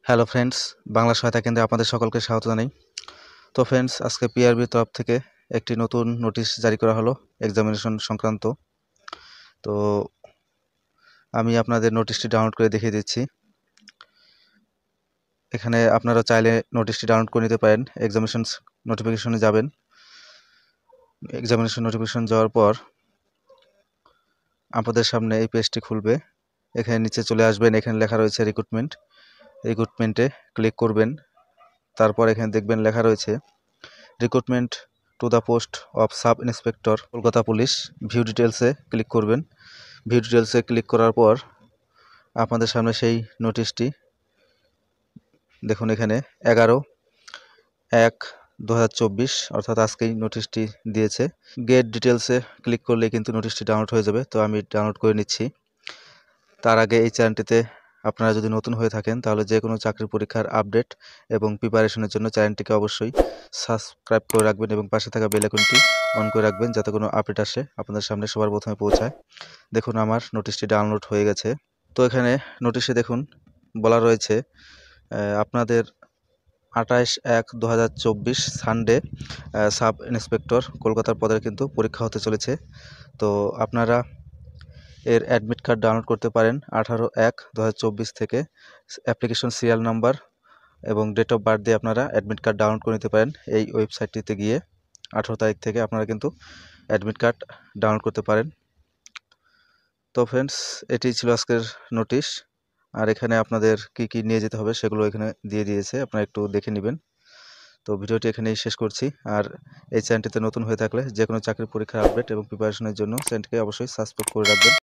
Hello friends, Bangla সহায়তা কেন্দ্রে আপনাদের সকলকে স্বাগত জানাই। তো ফ্রেন্ডস, আজকে পিআরবির তরফ থেকে একটি নতুন নোটিশ জারি করা হলো এক্সামিনেশন সংক্রান্ত। তো আমি আপনাদের নোটিশটি ডাউনলোড করে দেখিয়ে দিচ্ছি। এখানে আপনারা চাইলে নোটিশটি ডাউনলোড করে নিতে পারেন। এক্সামিনেশন নোটিফিকেশনে যাবেন। এক্সামিনেশন নোটিফিকেশন যাওয়ার পর আপনাদের সামনে এই পেজটি খুলবে। এখানে নিচে চলে আসবেন, এখানে লেখা রয়েছে রিক্রুটমেন্টে ক্লিক করবেন। তারপর এখানে দেখবেন লেখা রয়েছে recruitment to the post of sub inspector Kolkata police. View ডিটেলসে ক্লিক করবেন। ভিউ ডিটেলসে ক্লিক করার পর আপনাদের সামনে সেই নোটিশটি দেখুন। এখানে 11/1/2024 অর্থাৎ আজকেই নোটিশটি দিয়েছে। গেট ডিটেলসে ক্লিক করলে কিন্তু নোটিশটি ডাউনলোড হয়ে যাবে। তো আমি ডাউনলোড করে নিচ্ছি। তার আগে এই চ্যানেলটিতে আপনারা যদি নতুন হয়ে থাকেন তাহলে যে কোনো চাকরির পরীক্ষার আপডেট এবং প্রিপারেশনের জন্য চ্যানেলটিকে অবশ্যই সাবস্ক্রাইব করে রাখবেন এবং পাশে থাকা বেল আইকনটি অন করে রাখবেন, যাতে কোনো আপডেট আসে আপনাদের সামনে সবার প্রথমে পৌঁছায়। দেখুন, আমার নোটিশটি ডাউনলোড হয়ে গেছে। তো এখানে নোটিশে দেখুন বলা রয়েছে আপনাদের 28/1/2024 সানডে সাব ইন্সপেক্টর কলকাতার পদের কিন্তু পরীক্ষা হতে চলেছে। তো আপনারা এর অ্যাডমিট কার্ড ডাউনলোড করতে পারেন 18/1/2024 থেকে। অ্যাপ্লিকেশন সিরিয়াল নাম্বার এবং ডেট অফ বার্থ দিয়ে আপনারা অ্যাডমিট কার্ড ডাউনলোড করে নিতে পারেন। এই ওয়েবসাইটটিতে গিয়ে 18 তারিখ থেকে আপনারা কিন্তু অ্যাডমিট কার্ড ডাউনলোড করতে পারেন। তো ফ্রেন্ডস, এটি ছিল আজকের নোটিশ। আর এখানে আপনাদের কি কি নিয়ে যেতে হবে সেগুলো এখানে দিয়ে দিয়েছে, আপনারা একটু দেখে নেবেন। তো ভিডিওটি এখানেই শেষ করছি। আর এই চ্যানেলটিতে নতুন হয়ে থাকলে যে কোনো চাকরির পরীক্ষার আপডেট এবং প্রিপারেশনের জন্য চ্যানেলটিকে অবশ্যই সাবস্ক্রাইব করে রাখবেন।